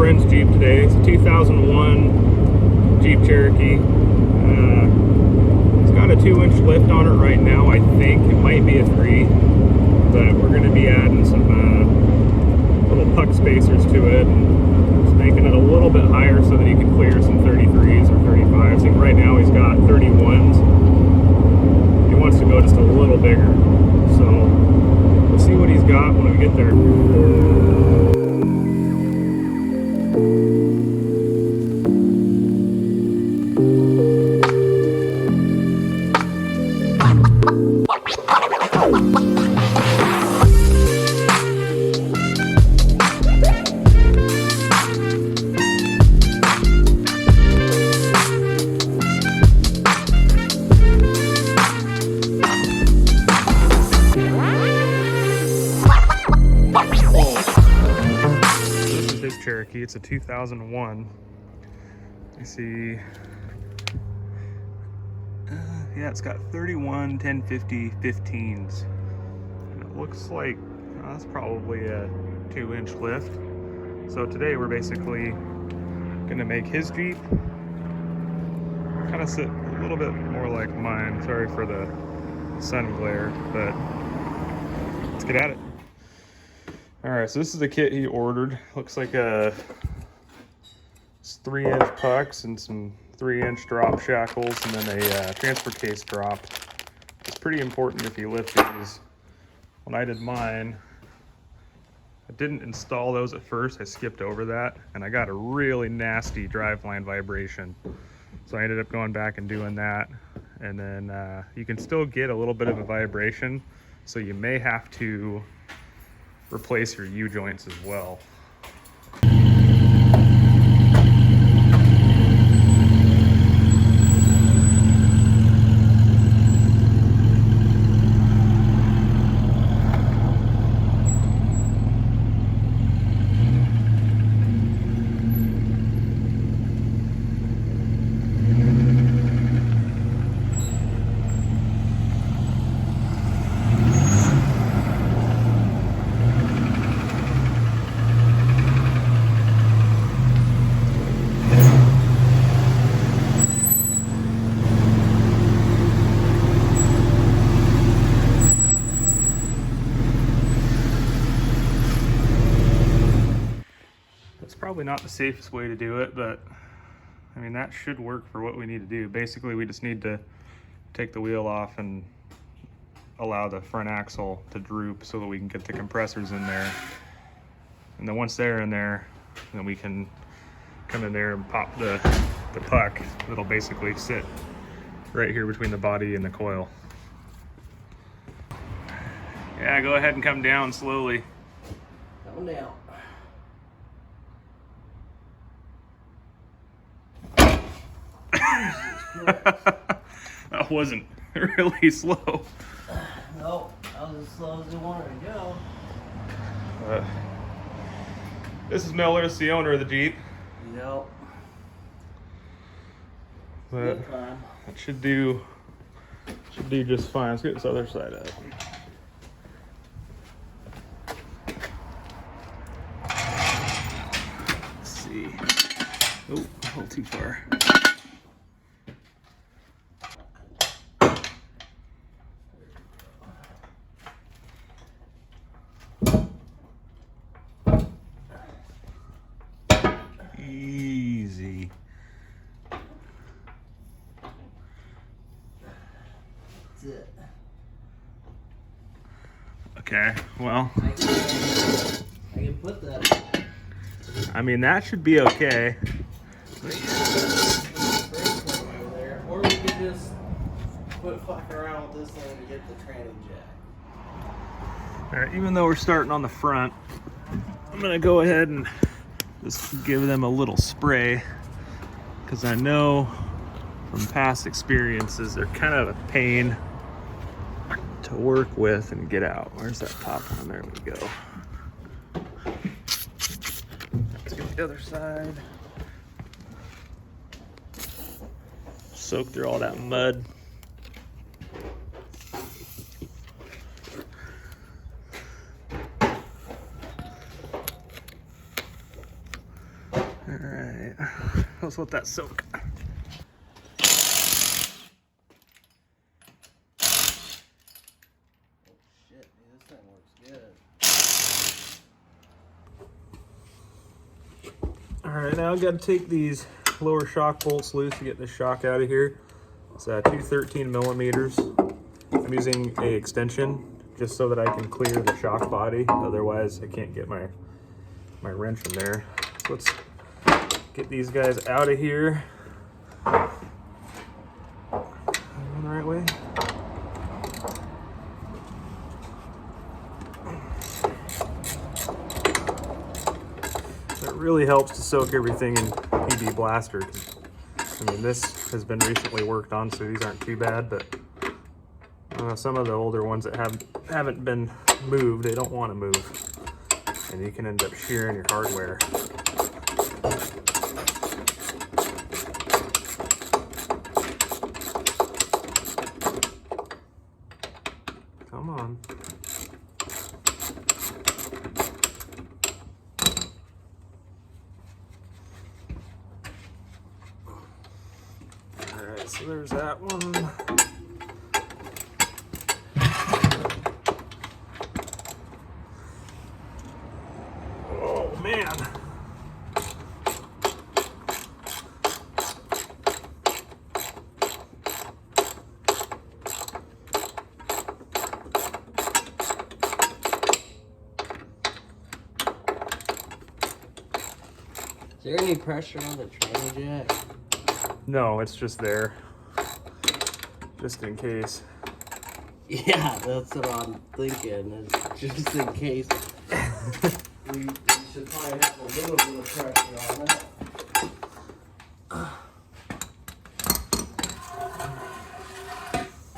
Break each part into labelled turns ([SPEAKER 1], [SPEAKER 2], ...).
[SPEAKER 1] friend's Jeep today. It's a 2001 Jeep Cherokee. It's got a 2-inch lift on it right now, I think. It might be a 3, but we're going to be adding some little puck spacers to it, and just making it a little bit higher so that he can clear some 33s or 35s. I think right now he's got 31s. He wants to go just a little bigger. So we'll see what he's got when we get there. Cherokee. It's a 2001. You see, yeah, it's got 31 1050 15s, and it looks like that's probably a 2-inch lift. So today we're basically gonna make his Jeep kind of sit a little bit more like mine. Sorry for the sun glare, but let's get at it. All right, so this is the kit he ordered. Looks like it's 3-inch pucks and some 3-inch drop shackles, and then a transfer case drop. It's pretty important if you lift these. When I did mine, I didn't install those at first. I skipped over that, and I got a really nasty driveline vibration. So I ended up going back and doing that. And then you can still get a little bit of a vibration, so you may have to replace your U-joints as well. Probably not the safest way to do it, but I mean, that should work for what we need to do. Basically, we just need to take the wheel off and allow the front axle to droop so that we can get the compressors in there. And then once they're in there, then we can come in there and pop the puck that'll basically sit right here between the body and the coil. Yeah, go ahead and come down slowly.
[SPEAKER 2] Coming down.
[SPEAKER 1] That wasn't really slow.
[SPEAKER 2] No, I was as slow as I wanted to go.
[SPEAKER 1] This is Miller, it's the owner of the Jeep.
[SPEAKER 2] Yep.
[SPEAKER 1] But it should do just fine. Let's get this other side up. Let's see. Oh, a little too far. Easy.
[SPEAKER 2] That's it.
[SPEAKER 1] Okay, well,
[SPEAKER 2] I can put that.
[SPEAKER 1] I mean, that should be okay.
[SPEAKER 2] There, or we could just quit fucking around with this thing and get the tranny jack.
[SPEAKER 1] All right, even though we're starting on the front, I'm gonna go ahead and just give them a little spray, because I know from past experiences they're kind of a pain to work with and get out. Where's that top one? There we go. Let's get the other side. Soak through all that mud. let's let that soak.
[SPEAKER 2] Shit, dude, this thing works good.
[SPEAKER 1] All right, now I've got to take these lower shock bolts loose to get this shock out of here. It's 213 millimeters. I'm using a extension just so that I can clear the shock body. Otherwise, I can't get my wrench in there. So let's get these guys out of here. Going the right way. It really helps to soak everything in PB Blaster. I mean, this has been recently worked on, so these aren't too bad, but some of the older ones that haven't been moved, they don't want to move. And you can end up shearing your hardware. Come on. All right, so there's that one. Oh man.
[SPEAKER 2] Is there any pressure on the tranny jack?
[SPEAKER 1] No, it's just there. Just in case.
[SPEAKER 2] Yeah, that's what I'm thinking. Is just in case. we should probably have a little bit of pressure on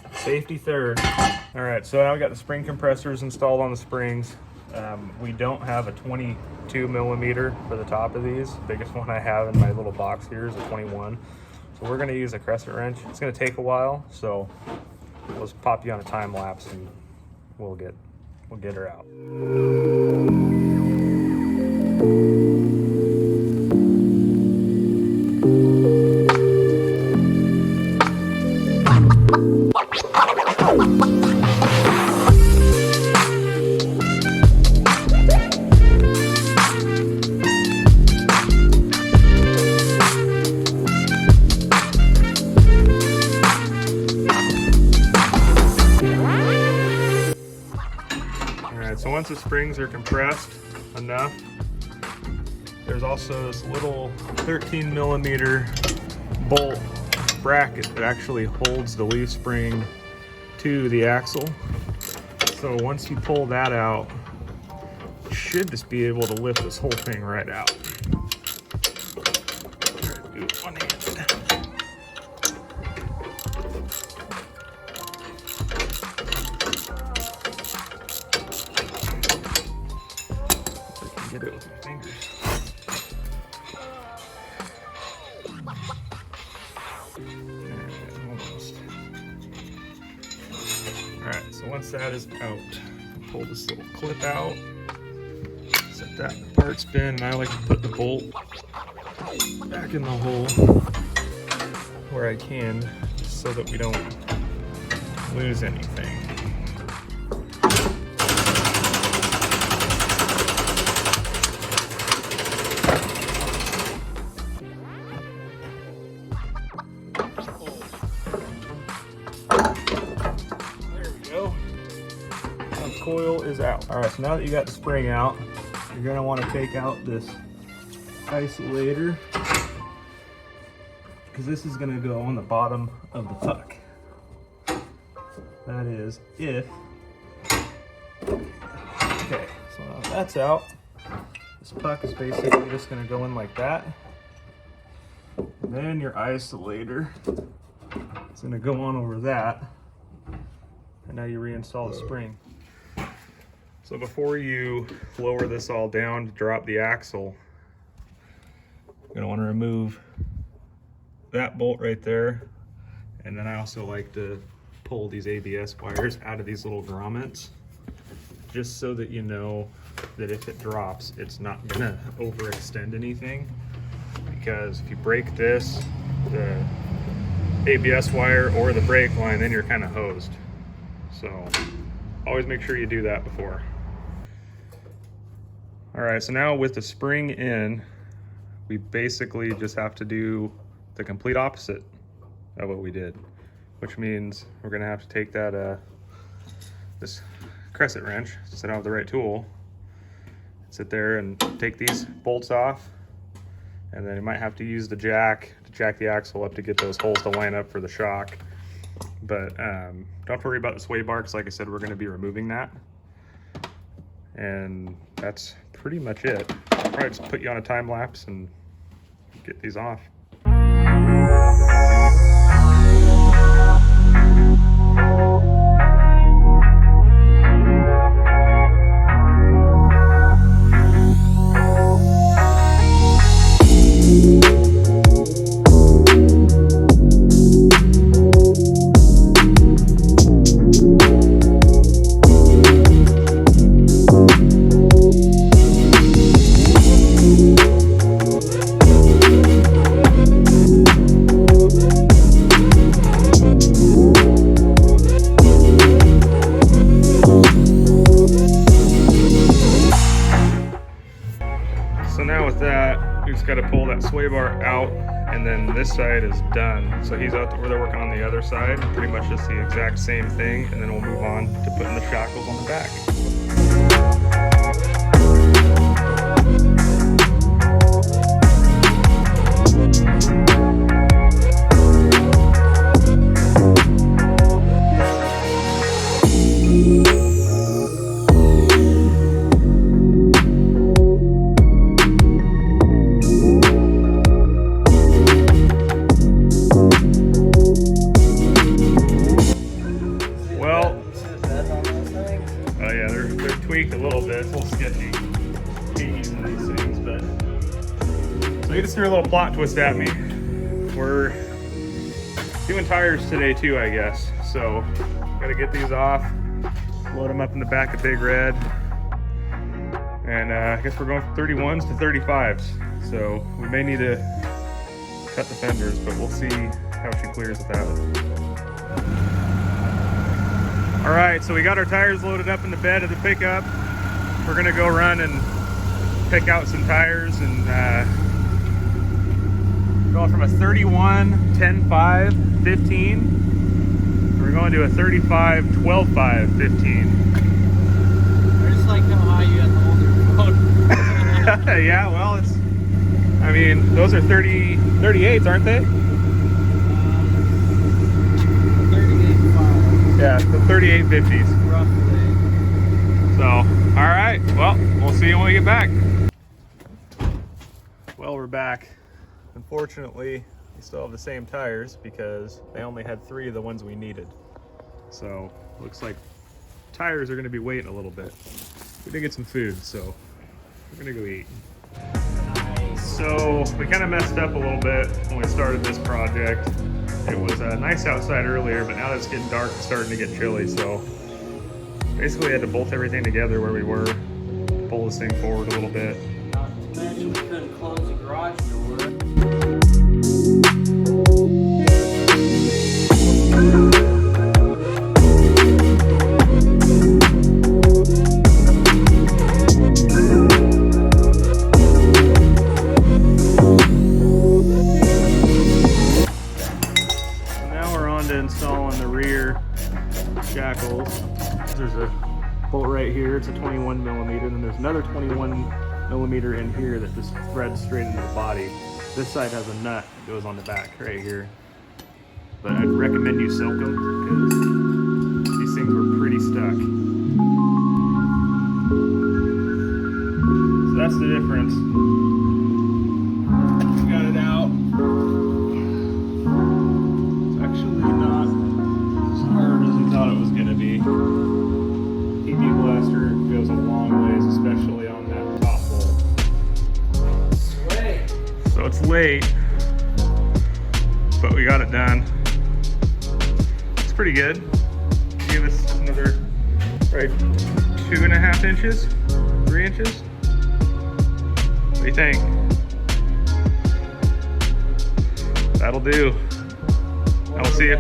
[SPEAKER 2] it.
[SPEAKER 1] Safety third. All right, so now we got the spring compressors installed on the springs. We don't have a 22 millimeter for the top of these. The biggest one I have in my little box here is a 21. So we're gonna use a crescent wrench. It's gonna take a while, so we'll just pop you on a time lapse and we'll get her out. So once the springs are compressed enough, there's also this little 13 millimeter bolt bracket that actually holds the leaf spring to the axle. So once you pull that out, you should just be able to lift this whole thing right out. Do it one hand. Get it with my fingers. Almost. Alright, so once that is out, pull this little clip out, set that in the parts bin, and I like to put the bolt back in the hole where I can, so that we don't lose anything. Coil is out. All right, so now that you got the spring out, you're gonna want to take out this isolator, because this is gonna go on the bottom of the puck. That is if, okay, so now that's out. This puck is basically just gonna go in like that. And then your isolator is gonna go on over that. And now you reinstall the spring. So before you lower this all down to drop the axle, you're gonna want to remove that bolt right there. And then I also like to pull these ABS wires out of these little grommets, just so that you know that if it drops, it's not gonna overextend anything. because if you break this, the ABS wire or the brake line, then you're kind of hosed. So always make sure you do that before. All right, so now with the spring in, we basically just have to do the complete opposite of what we did, which means we're gonna have to take that this crescent wrench, since I don't have the right tool, sit there and take these bolts off, and then you might have to use the jack to jack the axle up to get those holes to line up for the shock. But don't worry about the sway bar, because like I said, we're going to be removing that. And that's pretty much it. I'll probably just put you on a time lapse and get these off. So now with that, we just got to pull that sway bar out, and then this side is done. So he's out where they're working on the other side, pretty much just the exact same thing, and then we'll move on to putting the shackles on the back. Tweaked a little bit, it's a little sketchy using these things, but so he just threw a little plot twist at me. We're doing tires today too, I guess. So gotta get these off, load them up in the back of Big Red, and I guess we're going from 31s to 35s. So we may need to cut the fenders, but we'll see how she clears with that. All right, so we got our tires loaded up in the bed of the pickup. We're gonna go run and pick out some tires, and going from a 31, 10, 5, 15. We're going to a 35, 12, 5, 15.
[SPEAKER 2] I just like how high you have to hold your phone.
[SPEAKER 1] Yeah, well, it's, I mean, those are 38s, aren't they?
[SPEAKER 2] 38.5.
[SPEAKER 1] Yeah, the 3850s.
[SPEAKER 2] Roughly.
[SPEAKER 1] So, all right, well, we'll see you when we get back. Well, we're back. Unfortunately, we still have the same tires because they only had 3 of the ones we needed. So, looks like tires are gonna be waiting a little bit. We did get some food, so we're gonna go eat. So, we kind of messed up a little bit when we started this project. It was nice outside earlier, but now that it's getting dark, it's starting to get chilly, so basically I had to bolt everything together where we were, pull this thing forward a little bit.
[SPEAKER 2] Not to mention we couldn't close the garage door.
[SPEAKER 1] Installing the rear shackles. There's a bolt right here, it's a 21 millimeter, and then there's another 21 millimeter in here that just threads straight into the body. This side has a nut that goes on the back right here, but I'd recommend you silk them because these things were pretty stuck. So that's the difference. We got it out. Thought it was going to be. PB Blaster goes a long ways, especially on that top bolt. So it's late, but we got it done. It's pretty good. Give us another, right, 2.5 inches, 3 inches. What do you think? That'll do. I'll see you.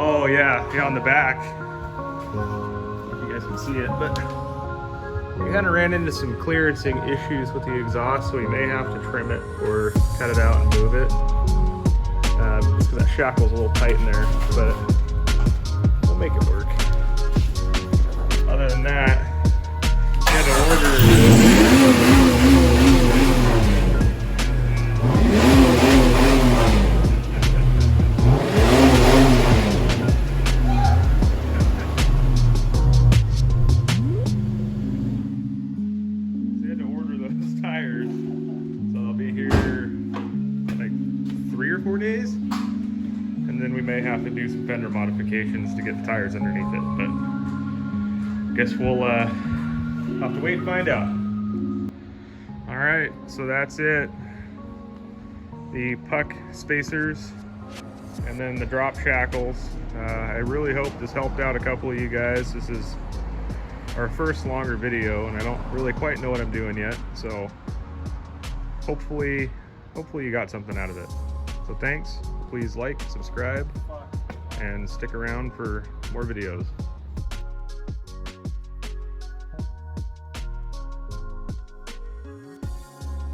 [SPEAKER 1] Oh yeah, on the back. You guys can see it, but we kind of ran into some clearancing issues with the exhaust, so we may have to trim it or cut it out and move it. Just because that shackle's a little tight in there, but we'll make it work. Other than that, we had to order. Tires, so I'll be here like 3 or 4 days, and then we may have to do some fender modifications to get the tires underneath it, but guess we'll have to wait and find out. All right, so that's it. The puck spacers and then the drop shackles. I really hope this helped out a couple of you guys. This is our first longer video, and I don't really quite know what I'm doing yet, so hopefully you got something out of it. So thanks, please like, subscribe, and stick around for more videos.